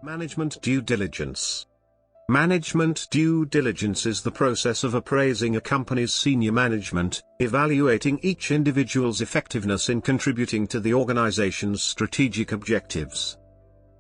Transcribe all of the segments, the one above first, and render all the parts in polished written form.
Management due diligence. Management due diligence is the process of appraising a company's senior management, evaluating each individual's effectiveness in contributing to the organization's strategic objectives.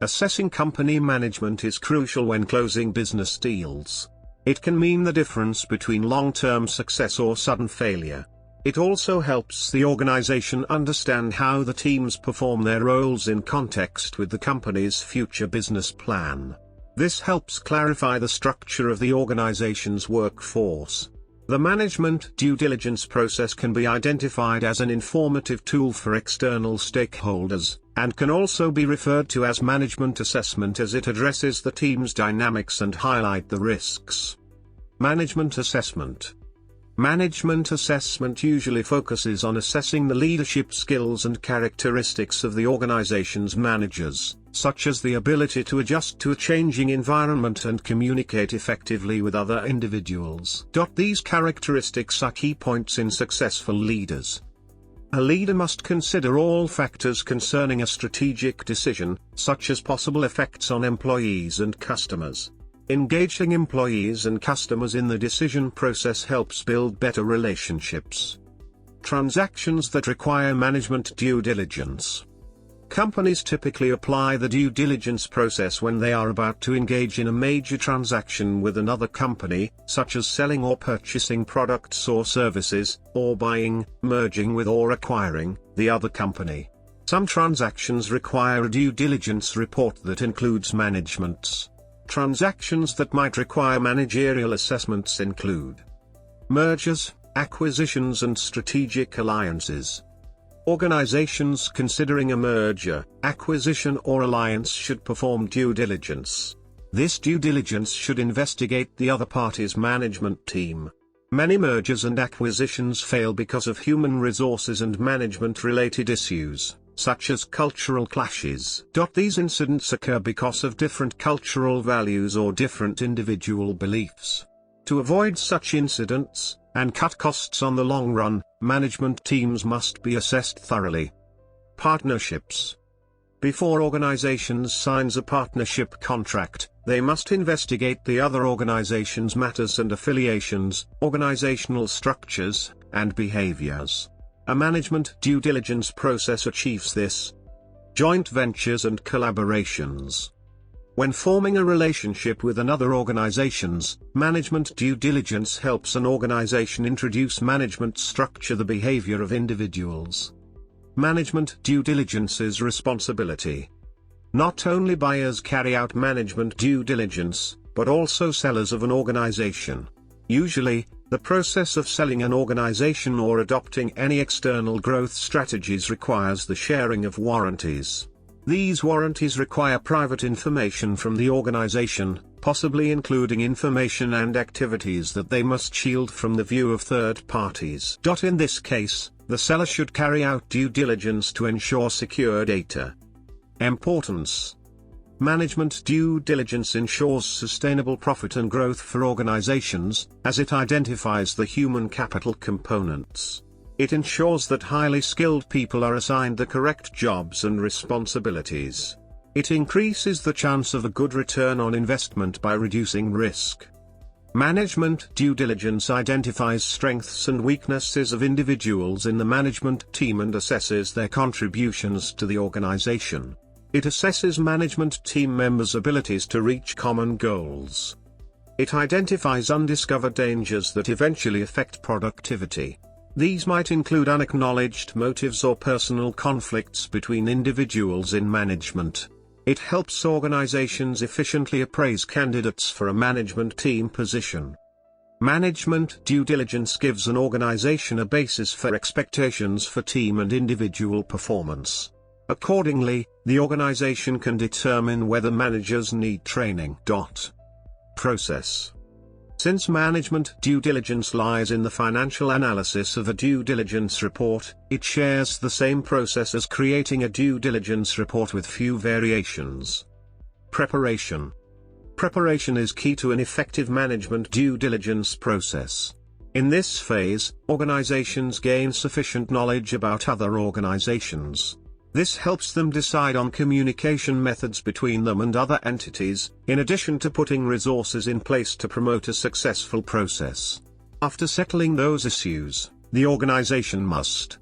Assessing company management is crucial when closing business deals. It can mean the difference between long-term success or sudden failure. It also helps the organization understand how the teams perform their roles in context with the company's future business plan. This helps clarify the structure of the organization's workforce. The management due diligence process can be identified as an informative tool for external stakeholders, and can also be referred to as management assessment as it addresses the team's dynamics and highlight the risks. Management assessment. Management assessment usually focuses on assessing the leadership skills and characteristics of the organization's managers, such as the ability to adjust to a changing environment and communicate effectively with other individuals. These characteristics are key points in successful leaders. A leader must consider all factors concerning a strategic decision, such as possible effects on employees and customers. Engaging employees and customers in the decision process helps build better relationships. Transactions that require management due diligence. Companies typically apply the due diligence process when they are about to engage in a major transaction with another company, such as selling or purchasing products or services, or buying, merging with or acquiring the other company. Some transactions require a due diligence report that includes management's. Transactions that might require managerial assessments include mergers, acquisitions and strategic alliances. Organizations considering a merger, acquisition or alliance should perform due diligence. This due diligence should investigate the other party's management team. Many mergers and acquisitions fail because of human resources and management-related issues, such as cultural clashes. These incidents occur because of different cultural values or different individual beliefs. To avoid such incidents, and cut costs on the long run, management teams must be assessed thoroughly. Partnerships. Before organizations signs a partnership contract, they must investigate the other organization's matters and affiliations, organizational structures, and behaviors. A management due diligence process achieves this. Joint ventures and collaborations. When forming a relationship with another organizations, management due diligence helps an organization introduce management structure the behavior of individuals. Management due diligence's responsibility. Not only buyers carry out management due diligence, but also sellers of an organization. Usually, the process of selling an organization or adopting any external growth strategies requires the sharing of warranties. These warranties require private information from the organization, possibly including information and activities that they must shield from the view of third parties. In this case, the seller should carry out due diligence to ensure secure data. Importance. Management due diligence ensures sustainable profit and growth for organizations, as it identifies the human capital components. It ensures that highly skilled people are assigned the correct jobs and responsibilities. It increases the chance of a good return on investment by reducing risk. Management due diligence identifies strengths and weaknesses of individuals in the management team and assesses their contributions to the organization. It assesses management team members' abilities to reach common goals. It identifies undiscovered dangers that eventually affect productivity. These might include unacknowledged motives or personal conflicts between individuals in management. It helps organizations efficiently appraise candidates for a management team position. Management due diligence gives an organization a basis for expectations for team and individual performance. Accordingly, the organization can determine whether managers need training. Process. Since management due diligence lies in the financial analysis of a due diligence report, it shares the same process as creating a due diligence report with few variations. Preparation. Preparation is key to an effective management due diligence process. In this phase, organizations gain sufficient knowledge about other organizations. This helps them decide on communication methods between them and other entities, in addition to putting resources in place to promote a successful process. After settling those issues, the organization must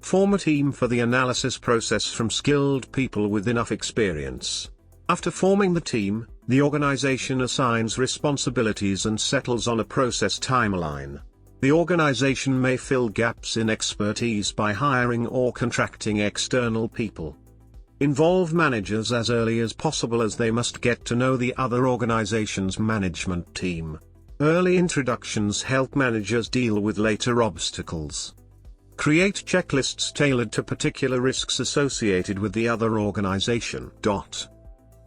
form a team for the analysis process from skilled people with enough experience. After forming the team, the organization assigns responsibilities and settles on a process timeline. The organization may fill gaps in expertise by hiring or contracting external people. Involve managers as early as possible, as they must get to know the other organization's management team. Early introductions help managers deal with later obstacles. Create checklists tailored to particular risks associated with the other organization.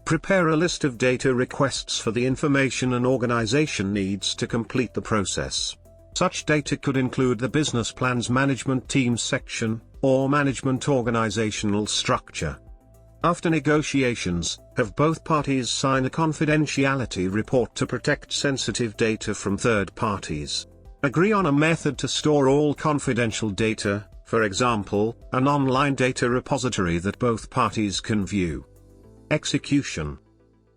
Prepare a list of data requests for the information an organization needs to complete the process. Such data could include the business plan's management team section, or management organizational structure. After negotiations, have both parties sign a confidentiality report to protect sensitive data from third parties. Agree on a method to store all confidential data, for example, an online data repository that both parties can view. Execution.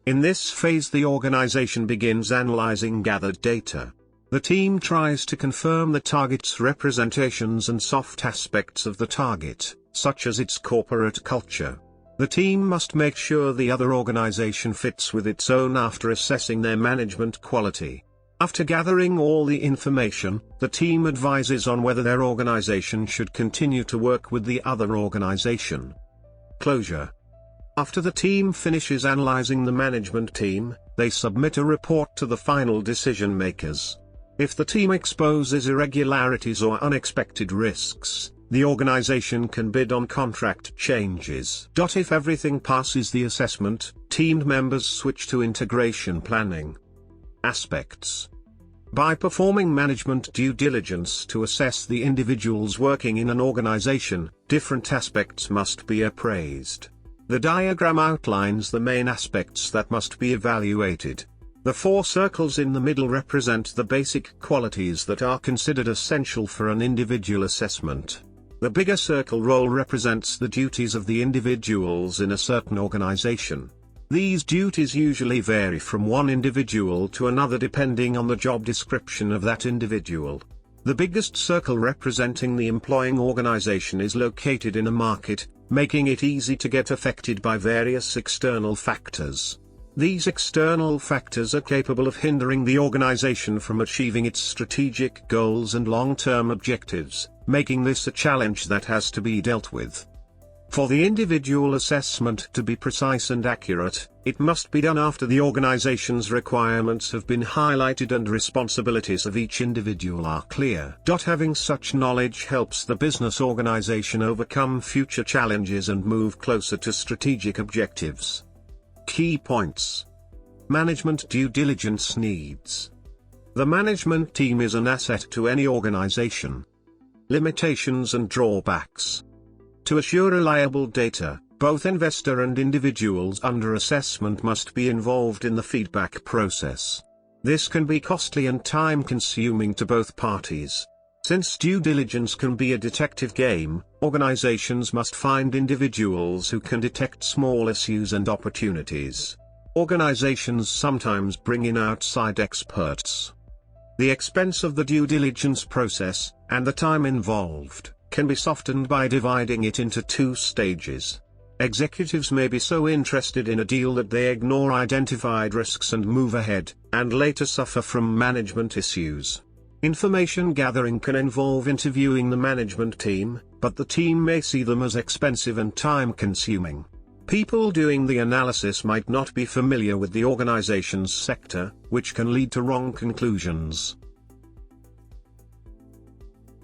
In this phase, the organization begins analyzing gathered data. The team tries to confirm the target's representations and soft aspects of the target, such as its corporate culture. The team must make sure the other organization fits with its own after assessing their management quality. After gathering all the information, the team advises on whether their organization should continue to work with the other organization. Closure. After the team finishes analyzing the management team, they submit a report to the final decision makers. If the team exposes irregularities or unexpected risks, the organization can bid on contract changes. If everything passes the assessment, team members switch to integration planning. Aspects. By performing management due diligence to assess the individuals working in an organization, different aspects must be appraised. The diagram outlines the main aspects that must be evaluated. The 4 circles in the middle represent the basic qualities that are considered essential for an individual assessment. The bigger circle role represents the duties of the individuals in a certain organization. These duties usually vary from one individual to another depending on the job description of that individual. The biggest circle representing the employing organization is located in a market, making it easy to get affected by various external factors. These external factors are capable of hindering the organization from achieving its strategic goals and long-term objectives, making this a challenge that has to be dealt with. For the individual assessment to be precise and accurate, it must be done after the organization's requirements have been highlighted and responsibilities of each individual are clear. Having such knowledge helps the business organization overcome future challenges and move closer to strategic objectives. Key points. Management due diligence needs. The management team is an asset to any organization. Limitations and drawbacks. To assure reliable data, both investor and individuals under assessment must be involved in the feedback process. This can be costly and time-consuming to both parties. Since due diligence can be a detective game, organizations must find individuals who can detect small issues and opportunities. Organizations sometimes bring in outside experts. The expense of the due diligence process, and the time involved, can be softened by dividing it into 2 stages. Executives may be so interested in a deal that they ignore identified risks and move ahead, and later suffer from management issues. Information gathering can involve interviewing the management team, but the team may see them as expensive and time-consuming. People doing the analysis might not be familiar with the organization's sector, which can lead to wrong conclusions.